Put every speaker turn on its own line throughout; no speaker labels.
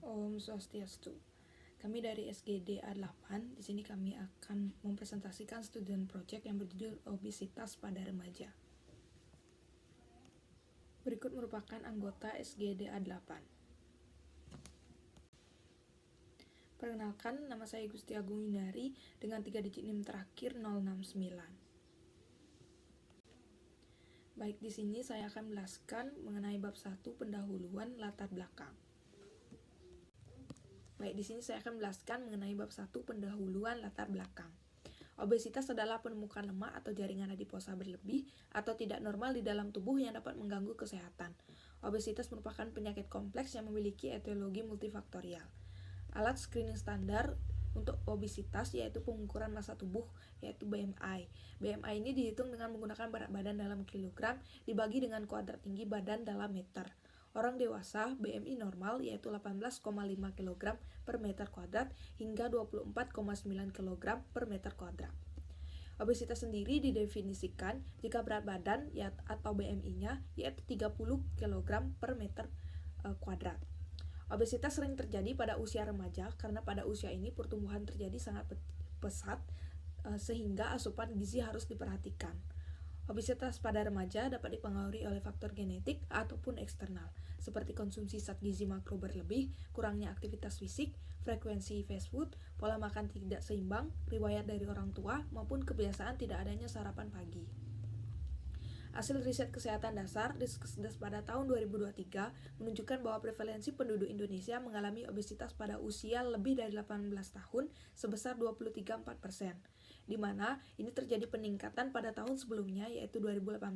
Om Swastiastu. Kami dari SGD A8, di sini kami akan mempresentasikan student project yang berjudul obesitas pada remaja. Berikut merupakan anggota SGD A8. Perkenalkan, nama saya Gusti Agung Yunari dengan 3 digit NIM terakhir 069. Baik, di sini saya akan menjelaskan mengenai bab 1 pendahuluan latar belakang. Obesitas adalah penumpukan lemak atau jaringan adiposa berlebih atau tidak normal di dalam tubuh yang dapat mengganggu kesehatan. Obesitas merupakan penyakit kompleks yang memiliki etiologi multifaktorial. Alat screening standar untuk obesitas yaitu pengukuran massa tubuh, yaitu BMI. BMI ini dihitung dengan menggunakan berat badan dalam kilogram dibagi dengan kuadrat tinggi badan dalam meter. Orang dewasa BMI normal yaitu 18,5 kg per meter kuadrat hingga 24,9 kg per meter kuadrat. Obesitas sendiri didefinisikan jika berat badan atau BMI-nya yaitu 30 kg per meter kuadrat. Obesitas sering terjadi pada usia remaja karena pada usia ini pertumbuhan terjadi sangat pesat sehingga asupan gizi harus diperhatikan. Obesitas pada remaja dapat dipengaruhi oleh faktor genetik ataupun eksternal, seperti konsumsi zat gizi makro berlebih, kurangnya aktivitas fisik, frekuensi fast food, pola makan tidak seimbang, riwayat dari orang tua, maupun kebiasaan tidak adanya sarapan pagi. Hasil riset kesehatan dasar Diskesdas pada tahun 2023 menunjukkan bahwa prevalensi penduduk Indonesia mengalami obesitas pada usia lebih dari 18 tahun sebesar 23,4%, di mana ini terjadi peningkatan pada tahun sebelumnya yaitu 2018.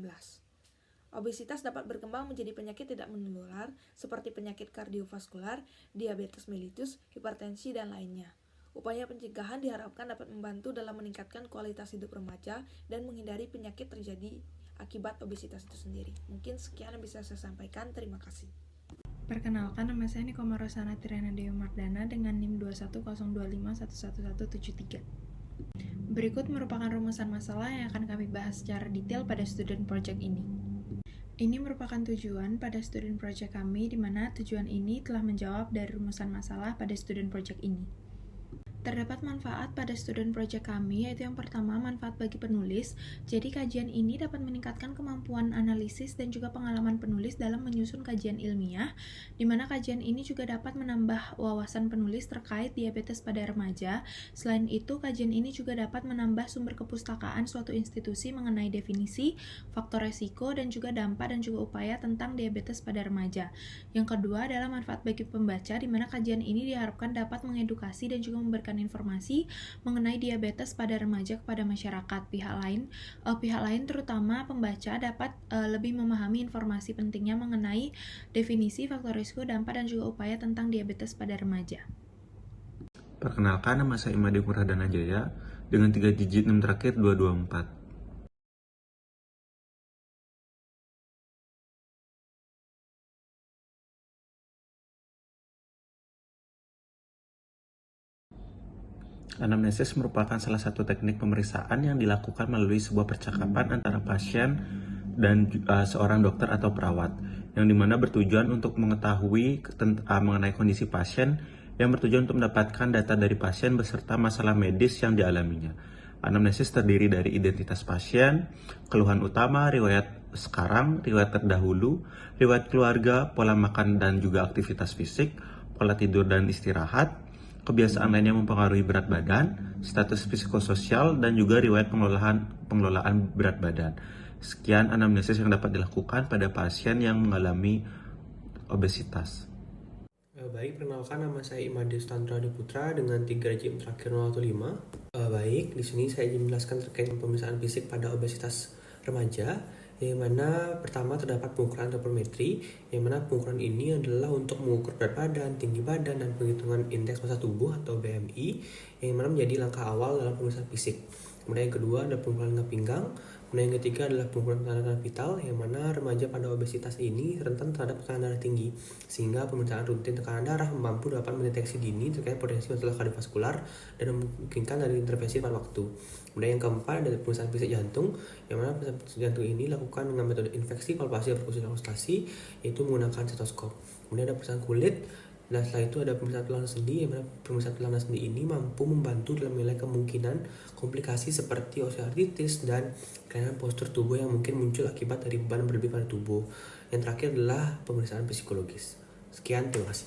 Obesitas dapat berkembang menjadi penyakit tidak menular seperti penyakit kardiovaskular, diabetes mellitus, hipertensi, dan lainnya. Upaya pencegahan diharapkan dapat membantu dalam meningkatkan kualitas hidup remaja dan menghindari penyakit terjadi akibat obesitas itu sendiri. Mungkin sekian yang bisa saya sampaikan. Terima kasih.
Perkenalkan, nama saya Niko Marosana Tirana Dewi Mardana dengan NIM 21025111173. Berikut merupakan rumusan masalah yang akan kami bahas secara detail pada student project ini. Ini merupakan tujuan pada student project kami, di mana tujuan ini telah menjawab dari rumusan masalah pada student project ini. Terdapat manfaat pada student project kami, yaitu yang pertama, manfaat bagi penulis. Jadi kajian ini dapat meningkatkan kemampuan analisis dan juga pengalaman penulis dalam menyusun kajian ilmiah, di mana kajian ini juga dapat menambah wawasan penulis terkait diabetes pada remaja. Selain itu, kajian ini juga dapat menambah sumber kepustakaan suatu institusi mengenai definisi, faktor resiko, dan juga dampak dan juga upaya tentang diabetes pada remaja. Yang kedua adalah manfaat bagi pembaca, di mana kajian ini diharapkan dapat mengedukasi dan juga memberikan informasi mengenai diabetes pada remaja kepada masyarakat. Pihak lain terutama pembaca dapat lebih memahami informasi pentingnya mengenai definisi, faktor risiko, dampak, dan juga upaya tentang diabetes pada remaja.
Perkenalkan, nama saya Imade Murhadana Jaya dengan 3 digit NIM terakhir 224. Anamnesis merupakan salah satu teknik pemeriksaan yang dilakukan melalui sebuah percakapan antara pasien dan seorang dokter atau perawat, yang dimana bertujuan untuk mengetahui mengenai kondisi pasien, yang bertujuan untuk mendapatkan data dari pasien beserta masalah medis yang dialaminya. Anamnesis terdiri dari identitas pasien, keluhan utama, riwayat sekarang, riwayat terdahulu, riwayat keluarga, pola makan dan juga aktivitas fisik, pola tidur dan istirahat, kebiasaan lain yang mempengaruhi berat badan, status psikososial, dan juga riwayat pengelolaan berat badan. Sekian anamnesis yang dapat dilakukan pada pasien yang mengalami obesitas.
Baik, perkenalkan, nama saya Imade Sutanto Putra dengan 3 digit terakhir 015. Baik, di sini saya ingin menjelaskan terkait pemeriksaan fisik pada obesitas remaja, yang mana pertama terdapat pengukuran antropometri, yang mana pengukuran ini adalah untuk mengukur berat badan, tinggi badan, dan penghitungan indeks massa tubuh atau BMI, yang mana menjadi langkah awal dalam pemeriksaan fisik. Kemudian yang kedua adalah pengukuran lengkap pinggang. Kemudian yang ketiga adalah pengukuran tekanan vital, yang mana remaja pada obesitas ini rentan terhadap tekanan darah tinggi, sehingga pemeriksaan rutin tekanan darah mampu dapat mendeteksi dini terkait potensi masalah kardiovaskular dan memungkinkan dari intervensi pada waktu. Kemudian yang keempat adalah pemeriksaan fisik jantung, yang mana pemeriksaan fisik jantung ini dilakukan dengan metode infeksi palpasi perkusi dan auskultasi, yaitu menggunakan stetoskop. Kemudian ada pemeriksaan kulit, Dan setelah itu ada pemeriksaan tulang sendi, yang mana pemeriksaan tulang sendi ini mampu membantu dalam menilai kemungkinan komplikasi seperti osteoartritis dan kelainan postur tubuh yang mungkin muncul akibat dari beban berlebih pada tubuh. Yang terakhir adalah pemeriksaan psikologis. Sekian, terima kasih.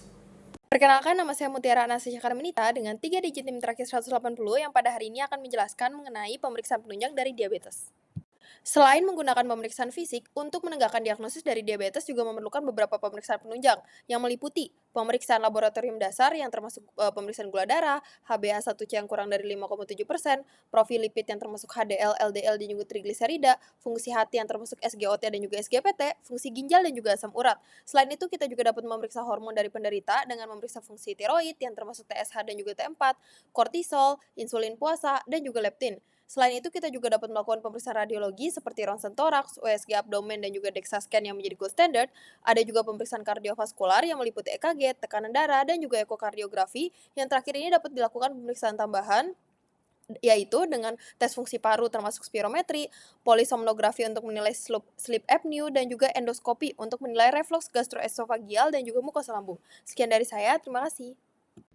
Perkenalkan, nama saya Mutiara Anastasia Karmenita dengan 3 digit NIM terakhir 180 yang pada hari ini akan menjelaskan mengenai pemeriksaan penunjang dari diabetes. Selain menggunakan pemeriksaan fisik, untuk menegakkan diagnosis dari diabetes juga memerlukan beberapa pemeriksaan penunjang yang meliputi pemeriksaan laboratorium dasar yang termasuk pemeriksaan gula darah, HbA1c yang kurang dari 5,7%, profil lipid yang termasuk HDL, LDL dan juga trigliserida, fungsi hati yang termasuk SGOT dan juga SGPT, fungsi ginjal dan juga asam urat. Selain itu, kita juga dapat memeriksa hormon dari penderita dengan memeriksa fungsi tiroid yang termasuk TSH dan juga T4, kortisol, insulin puasa, dan juga leptin. Selain itu, kita juga dapat melakukan pemeriksaan radiologi seperti ronsen toraks, USG abdomen, dan juga DEXA scan yang menjadi gold standard. Ada juga pemeriksaan kardiovaskular yang meliputi EKG, tekanan darah, dan juga ekokardiografi. Yang terakhir ini dapat dilakukan pemeriksaan tambahan, yaitu dengan tes fungsi paru termasuk spirometri, polisomnografi untuk menilai sleep apnea, dan juga endoskopi untuk menilai reflux gastroesofagial dan juga mukosa lambung. Sekian dari saya, terima kasih.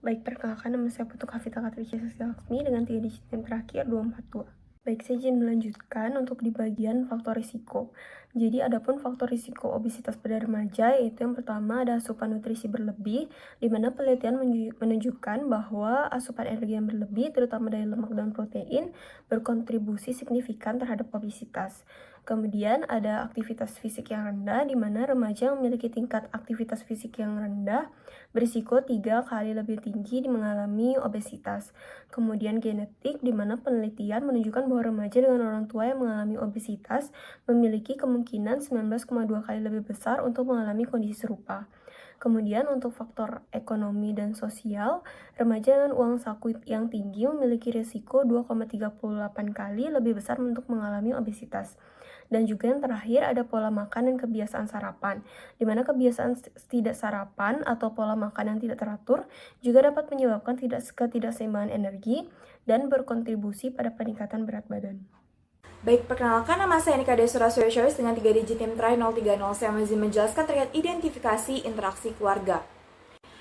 Baik, perkenalkan nama saya Putu Kavita Katricia Laksmi dengan 3 digit NIM terakhir 242. Baik, saya izin melanjutkan untuk di bagian faktor risiko. Jadi, adapun faktor risiko obesitas pada remaja, yaitu yang pertama ada asupan nutrisi berlebih, di mana penelitian menunjukkan bahwa asupan energi yang berlebih, terutama dari lemak dan protein, berkontribusi signifikan terhadap obesitas. Kemudian ada aktivitas fisik yang rendah, di mana remaja memiliki tingkat aktivitas fisik yang rendah, berisiko 3 kali lebih tinggi mengalami obesitas. Kemudian genetik, di mana penelitian menunjukkan bahwa remaja dengan orang tua yang mengalami obesitas memiliki kemungkinan 19,2 kali lebih besar untuk mengalami kondisi serupa. Kemudian untuk faktor ekonomi dan sosial, remaja dengan uang saku yang tinggi memiliki risiko 2,38 kali lebih besar untuk mengalami obesitas. Dan juga yang terakhir ada pola makan dan kebiasaan sarapan, di mana kebiasaan tidak sarapan atau pola makan yang tidak teratur juga dapat menyebabkan ketidakseimbangan energi dan berkontribusi pada peningkatan berat badan.
Baik, perkenalkan nama saya Nika Desura Surya dengan 3 digit NIM terakhir 030. Saya masih menjelaskan terkait identifikasi interaksi keluarga.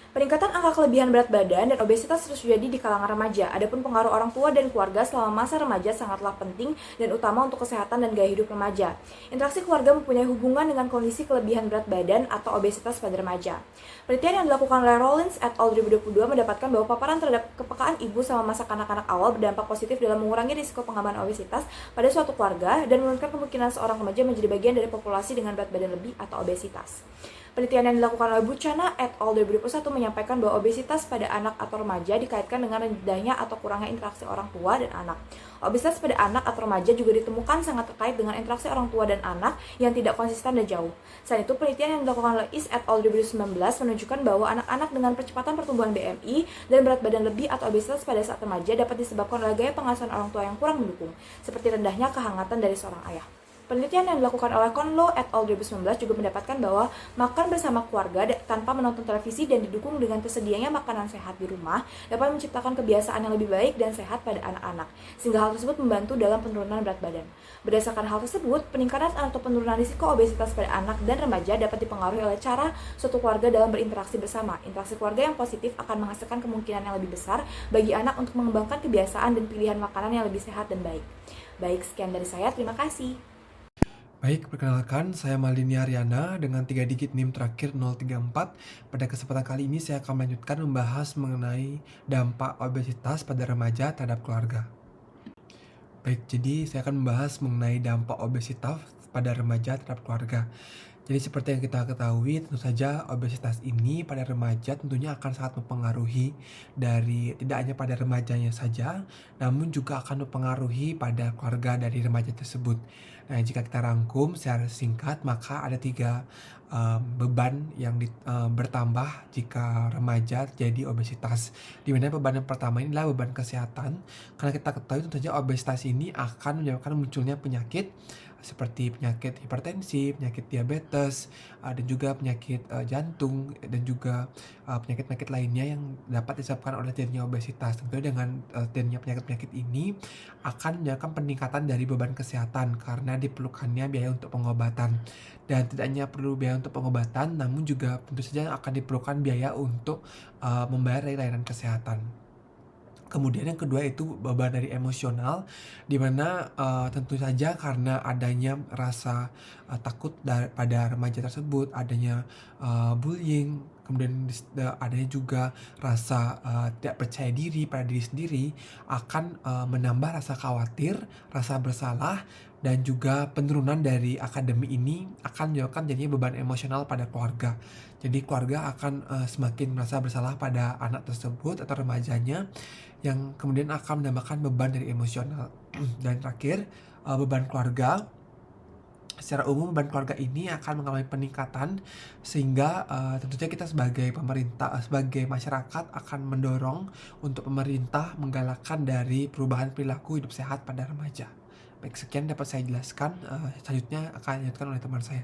Peningkatan angka kelebihan berat badan dan obesitas terus terjadi di kalangan remaja. Adapun pengaruh orang tua dan keluarga selama masa remaja sangatlah penting dan utama untuk kesehatan dan gaya hidup remaja. Interaksi keluarga mempunyai hubungan dengan kondisi kelebihan berat badan atau obesitas pada remaja. Penelitian yang dilakukan oleh Rollins et al. 2022 mendapatkan bahwa paparan terhadap kepekaan ibu sama masa kanak-kanak awal berdampak positif dalam mengurangi risiko pengambahan obesitas pada suatu keluarga dan menurunkan kemungkinan seorang remaja menjadi bagian dari populasi dengan berat badan lebih atau obesitas. Penelitian yang dilakukan oleh Buchana et al. 2021 menyampaikan bahwa obesitas pada anak atau remaja dikaitkan dengan rendahnya atau kurangnya interaksi orang tua dan anak. Obesitas pada anak atau remaja juga ditemukan sangat terkait dengan interaksi orang tua dan anak yang tidak konsisten dan jauh. Selain itu, penelitian yang dilakukan oleh Is et al. 2019 menunjukkan bahwa anak-anak dengan percepatan pertumbuhan BMI dan berat badan lebih atau obesitas pada saat remaja dapat disebabkan oleh gaya pengasuhan orang tua yang kurang mendukung, seperti rendahnya kehangatan dari seorang ayah. Penelitian yang dilakukan oleh Conlow et al. 2019 juga mendapatkan bahwa makan bersama keluarga tanpa menonton televisi dan didukung dengan tersedianya makanan sehat di rumah dapat menciptakan kebiasaan yang lebih baik dan sehat pada anak-anak, sehingga hal tersebut membantu dalam penurunan berat badan. Berdasarkan hal tersebut, peningkatan atau penurunan risiko obesitas pada anak dan remaja dapat dipengaruhi oleh cara suatu keluarga dalam berinteraksi bersama. Interaksi keluarga yang positif akan menghasilkan kemungkinan yang lebih besar bagi anak untuk mengembangkan kebiasaan dan pilihan makanan yang lebih sehat dan baik. Baik, sekian dari saya. Terima kasih.
Baik, perkenalkan saya Malini Aryana dengan 3 digit NIM terakhir 034. Pada kesempatan kali ini saya akan melanjutkan membahas mengenai dampak obesitas pada remaja terhadap keluarga. Baik, jadi saya akan membahas mengenai dampak obesitas pada remaja terhadap keluarga. Jadi seperti yang kita ketahui, tentu saja obesitas ini pada remaja tentunya akan sangat mempengaruhi dari tidak hanya pada remajanya saja, namun juga akan mempengaruhi pada keluarga dari remaja tersebut. Nah, jika kita rangkum secara singkat, maka ada 3 beban yang bertambah jika remaja terjadi obesitas. Di mana beban yang pertama ini adalah beban kesehatan, karena kita ketahui tentu saja obesitas ini akan menyebabkan munculnya penyakit seperti penyakit hipertensi, penyakit diabetes, dan juga penyakit jantung, dan juga penyakit-penyakit lainnya yang dapat disebabkan oleh terjadinya obesitas. Tentunya dengan terjadinya penyakit-penyakit ini akan menyebabkan peningkatan dari beban kesehatan karena diperlukannya biaya untuk pengobatan. Dan tidak hanya perlu biaya untuk pengobatan, namun juga tentu saja akan diperlukan biaya untuk membayar dari layanan kesehatan. Kemudian yang kedua itu beban dari emosional, di mana tentu saja karena adanya rasa takut pada remaja tersebut, adanya bullying, kemudian adanya juga rasa tidak percaya diri pada diri sendiri, akan menambah rasa khawatir, rasa bersalah, dan juga penurunan dari akademi ini akan menyebabkan jadinya beban emosional pada keluarga. Jadi keluarga akan semakin merasa bersalah pada anak tersebut atau remajanya, yang kemudian akan menambahkan beban dari emosional. Dan terakhir, beban keluarga. Secara umum beban keluarga ini akan mengalami peningkatan, sehingga tentunya kita sebagai pemerintah, sebagai masyarakat akan mendorong untuk pemerintah menggalakkan dari perubahan perilaku hidup sehat pada remaja. Baik, sekian dapat saya jelaskan. Selanjutnya akan dilanjutkan oleh teman saya.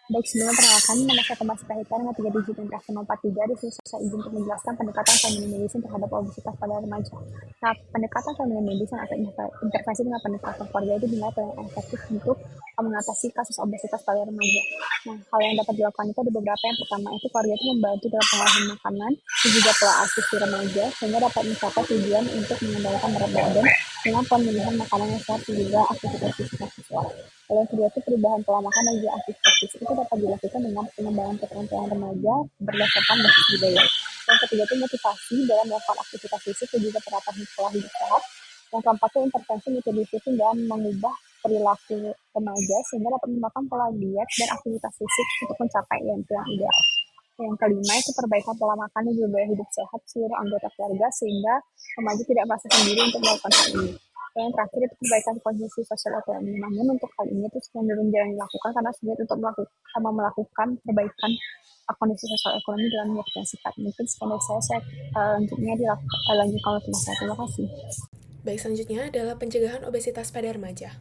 Baik, sebelum perkenalkan, nama saya Thomas Prahita dengan 3 digit yang terakhir 043. Di sini saya izin untuk menjelaskan pendekatan family medicine terhadap obesitas pada remaja. Nah, pendekatan family medicine atau intervensi dengan pendekatan keluarga itu dinilai paling efektif untuk mengatasi kasus obesitas pada remaja. Nah, hal yang dapat dilakukan itu ada beberapa. Yang pertama itu keluarga itu membantu dalam pengolahan makanan dan juga pola asuh si remaja sehingga dapat mencapai tujuan untuk mengendalikan berat badan dengan pemilihan makanan yang sehat dan juga aktivitas fisik yang sesuai. Lalu yang kedua itu perubahan pola makan dan juga aktivitas fisik itu dapat dilakukan dengan pengembangan keterampilan remaja berdasarkan basis budaya. Yang ketiga itu motivasi dalam melakukan aktivitas fisik dan juga terapan pola hidup sehat. Yang keempat itu intervensi nutrisi dan mengubah perilaku remaja sehingga dapat melakukan pola diet dan aktivitas fisik untuk mencapai yang ideal. Yang kelima itu perbaikan pola makan dan juga gaya hidup sehat seluruh anggota keluarga sehingga remaja tidak merasa sendiri untuk melakukan hal ini. Yang terakhir itu perbaikan kondisi sosial ekonomi. Namun untuk hal ini itu cenderung jarang dilakukan karena sulit untuk melakukan perbaikan kondisi sosial ekonomi dalam waktu yang singkat. Mungkin sekian dari saya lanjutnya dilanjutkan oleh teman saya. Terima kasih.
Baik, selanjutnya adalah pencegahan obesitas pada remaja.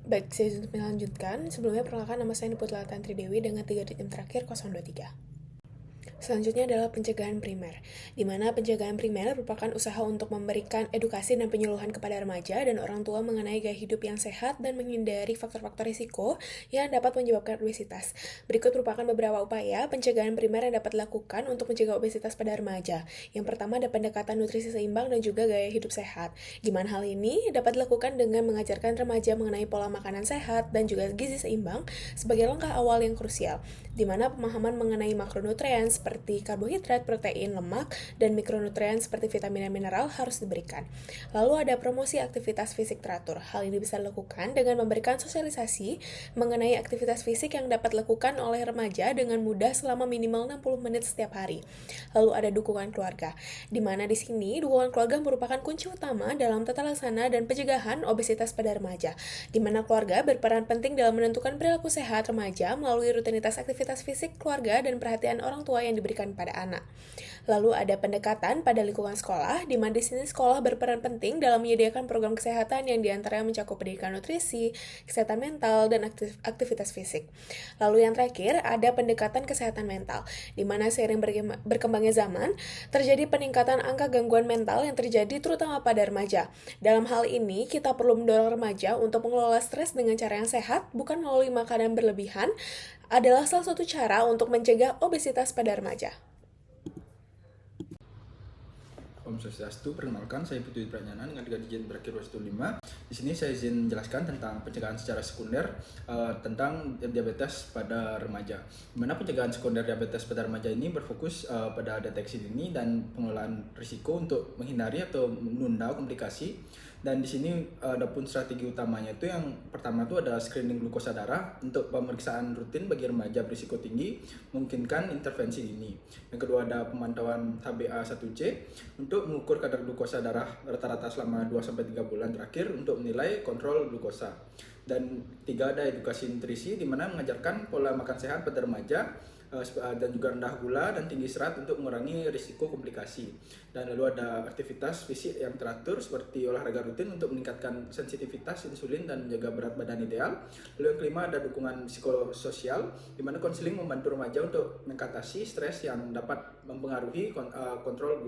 Baik, saya melanjutkan. Sebelumnya perkenalkan, nama saya Niputla Tantri Dewi dengan 3 digit terakhir 023. Selanjutnya adalah pencegahan primer, di mana pencegahan primer merupakan usaha untuk memberikan edukasi dan penyuluhan kepada remaja dan orang tua mengenai gaya hidup yang sehat dan menghindari faktor-faktor risiko yang dapat menyebabkan obesitas. Berikut merupakan beberapa upaya pencegahan primer yang dapat dilakukan untuk mencegah obesitas pada remaja. Yang pertama ada pendekatan nutrisi seimbang dan juga gaya hidup sehat, di mana hal ini dapat dilakukan dengan mengajarkan remaja mengenai pola makanan sehat dan juga gizi seimbang sebagai langkah awal yang krusial, di mana pemahaman mengenai makronutrien seperti karbohidrat, protein, lemak, dan mikronutrien seperti vitamin dan mineral harus diberikan. Lalu ada promosi aktivitas fisik teratur. Hal ini bisa dilakukan dengan memberikan sosialisasi mengenai aktivitas fisik yang dapat dilakukan oleh remaja dengan mudah selama minimal 60 menit setiap hari. Lalu ada dukungan keluarga, di mana di sini dukungan keluarga merupakan kunci utama dalam tata laksana dan pencegahan obesitas pada remaja, di mana keluarga berperan penting dalam menentukan perilaku sehat remaja melalui rutinitas aktivitas fisik keluarga dan perhatian orang tua yang diberikan pada anak. Lalu ada pendekatan pada lingkungan sekolah, di mana di sini sekolah berperan penting dalam menyediakan program kesehatan yang diantaranya mencakup pendidikan nutrisi, kesehatan mental, dan aktivitas fisik. Lalu yang terakhir ada pendekatan kesehatan mental, di mana seiring berkembangnya zaman, terjadi peningkatan angka gangguan mental yang terjadi terutama pada remaja. Dalam hal ini, kita perlu mendorong remaja untuk mengelola stres dengan cara yang sehat, bukan melalui makanan berlebihan, adalah salah satu cara untuk mencegah obesitas pada remaja.
Om Swastiastu, perkenalkan saya Putu Pranjana dengan 3 digit berakhir 215. Di sini saya izin menjelaskan tentang pencegahan secara sekunder tentang diabetes pada remaja. Di mana pencegahan sekunder diabetes pada remaja ini berfokus pada deteksi dini dan pengelolaan risiko untuk menghindari atau menunda komplikasi. Dan di sini ada pun strategi utamanya itu yang pertama itu ada screening glukosa darah untuk pemeriksaan rutin bagi remaja berisiko tinggi, memungkinkan intervensi dini. Yang kedua ada pemantauan HbA1c untuk mengukur kadar glukosa darah rata-rata selama 2-3 bulan terakhir untuk menilai kontrol glukosa. Dan tiga ada edukasi nutrisi di mana mengajarkan pola makan sehat pada remaja dan juga rendah gula dan tinggi serat untuk mengurangi risiko komplikasi. Dan lalu ada aktivitas fisik yang teratur seperti olahraga rutin untuk meningkatkan sensitivitas insulin dan menjaga berat badan ideal. Lalu yang kelima ada dukungan psikososial, di mana konseling membantu remaja untuk mengatasi stres yang dapat mempengaruhi kontrol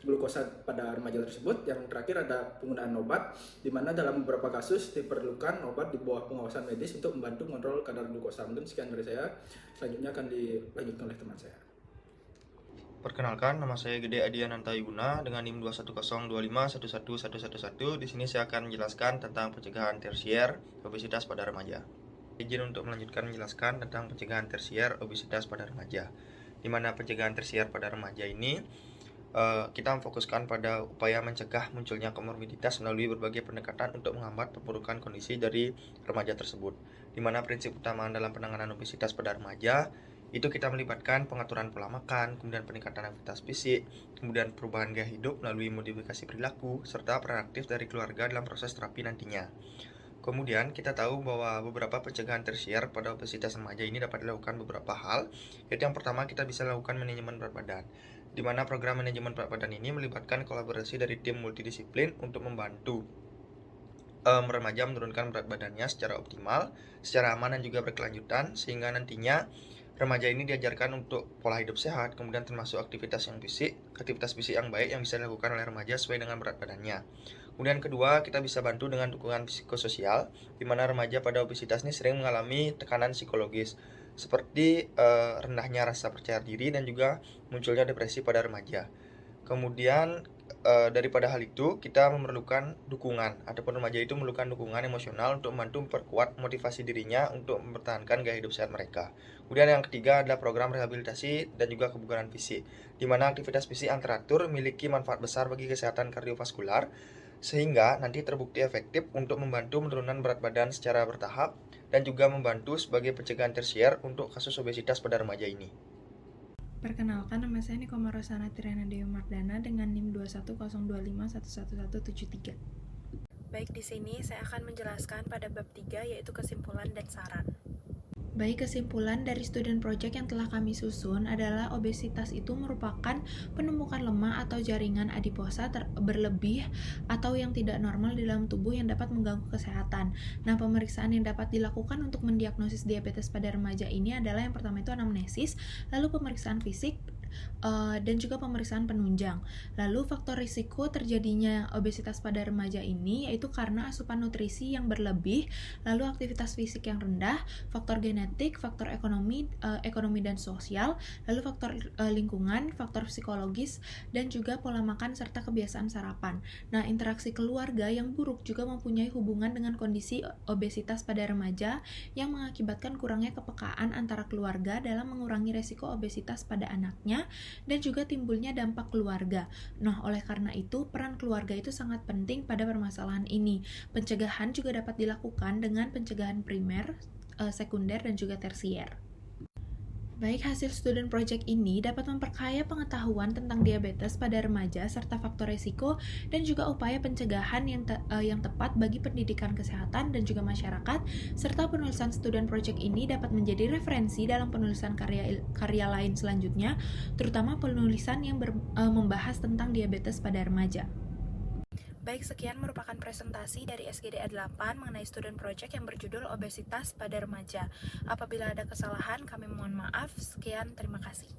glukosa pada remaja tersebut. Yang terakhir ada penggunaan obat, di mana dalam beberapa kasus diperlukan obat di bawah pengawasan medis untuk membantu mengontrol kadar glukosa. Mungkin sekian dari saya, selanjutnya akan dilanjutkan oleh teman saya.
Perkenalkan, nama saya Gede Adiananta Yuna dengan NIM 21055111111. Di sini saya akan menjelaskan tentang pencegahan tersier obesitas pada remaja. Izin untuk melanjutkan menjelaskan tentang pencegahan tersier obesitas pada remaja. Di mana pencegahan tersier pada remaja ini kita memfokuskan pada upaya mencegah munculnya komorbiditas melalui berbagai pendekatan untuk menghambat perburukan kondisi dari remaja tersebut. Di mana prinsip utama dalam penanganan obesitas pada remaja itu kita melibatkan pengaturan pola makan, kemudian peningkatan aktivitas fisik, kemudian perubahan gaya hidup melalui modifikasi perilaku, serta peran aktif dari keluarga dalam proses terapi nantinya. Kemudian kita tahu bahwa beberapa pencegahan tersier pada obesitas remaja ini dapat dilakukan beberapa hal, yaitu yang pertama kita bisa lakukan manajemen berat badan, di mana program manajemen berat badan ini melibatkan kolaborasi dari tim multidisiplin untuk membantu remaja menurunkan berat badannya secara optimal, secara aman dan juga berkelanjutan, sehingga nantinya remaja ini diajarkan untuk pola hidup sehat, kemudian termasuk aktivitas fisik yang baik yang bisa dilakukan oleh remaja sesuai dengan berat badannya. Kemudian kedua, kita bisa bantu dengan dukungan psikososial, di mana remaja pada obesitas ini sering mengalami tekanan psikologis, seperti rendahnya rasa percaya diri dan juga munculnya depresi pada remaja. Kemudian daripada hal itu, kita memerlukan dukungan, ataupun remaja itu memerlukan dukungan emosional untuk membantu memperkuat motivasi dirinya untuk mempertahankan gaya hidup sehat mereka. Kemudian yang ketiga adalah program rehabilitasi dan juga kebugaran fisik, di mana aktivitas fisik yang teratur memiliki manfaat besar bagi kesehatan kardiovaskular, sehingga nanti terbukti efektif untuk membantu penurunan berat badan secara bertahap dan juga membantu sebagai pencegahan tersier untuk kasus obesitas pada remaja ini.
Perkenalkan, nama saya Nikoma Rosana Triana Dewi Mardana dengan NIM 21025111173.
Baik, di sini saya akan menjelaskan pada bab 3 yaitu kesimpulan dan saran.
Baik, kesimpulan dari student project yang telah kami susun adalah obesitas itu merupakan penumpukan lemak atau jaringan adiposa berlebih atau yang tidak normal di dalam tubuh yang dapat mengganggu kesehatan. Nah, pemeriksaan yang dapat dilakukan untuk mendiagnosis diabetes pada remaja ini adalah yang pertama itu anamnesis, lalu pemeriksaan fisik, dan juga pemeriksaan penunjang. Lalu faktor risiko terjadinya obesitas pada remaja ini yaitu karena asupan nutrisi yang berlebih, lalu aktivitas fisik yang rendah, faktor genetik, faktor ekonomi dan sosial, lalu faktor lingkungan, faktor psikologis, dan juga pola makan serta kebiasaan sarapan. Nah, interaksi keluarga yang buruk juga mempunyai hubungan dengan kondisi obesitas pada remaja yang mengakibatkan kurangnya kepekaan antara keluarga dalam mengurangi resiko obesitas pada anaknya dan juga timbulnya dampak keluarga. Nah, oleh karena itu, peran keluarga itu sangat penting pada permasalahan ini. Pencegahan juga dapat dilakukan dengan pencegahan primer, sekunder, dan juga tersier. Baik, hasil student project ini dapat memperkaya pengetahuan tentang diabetes pada remaja serta faktor risiko dan juga upaya pencegahan yang tepat bagi pendidikan kesehatan dan juga masyarakat, serta penulisan student project ini dapat menjadi referensi dalam penulisan karya lain selanjutnya, terutama penulisan yang membahas tentang diabetes pada remaja.
Baik, sekian merupakan presentasi dari SGDA 8 mengenai student project yang berjudul obesitas pada remaja. Apabila ada kesalahan, kami mohon maaf. Sekian, terima kasih.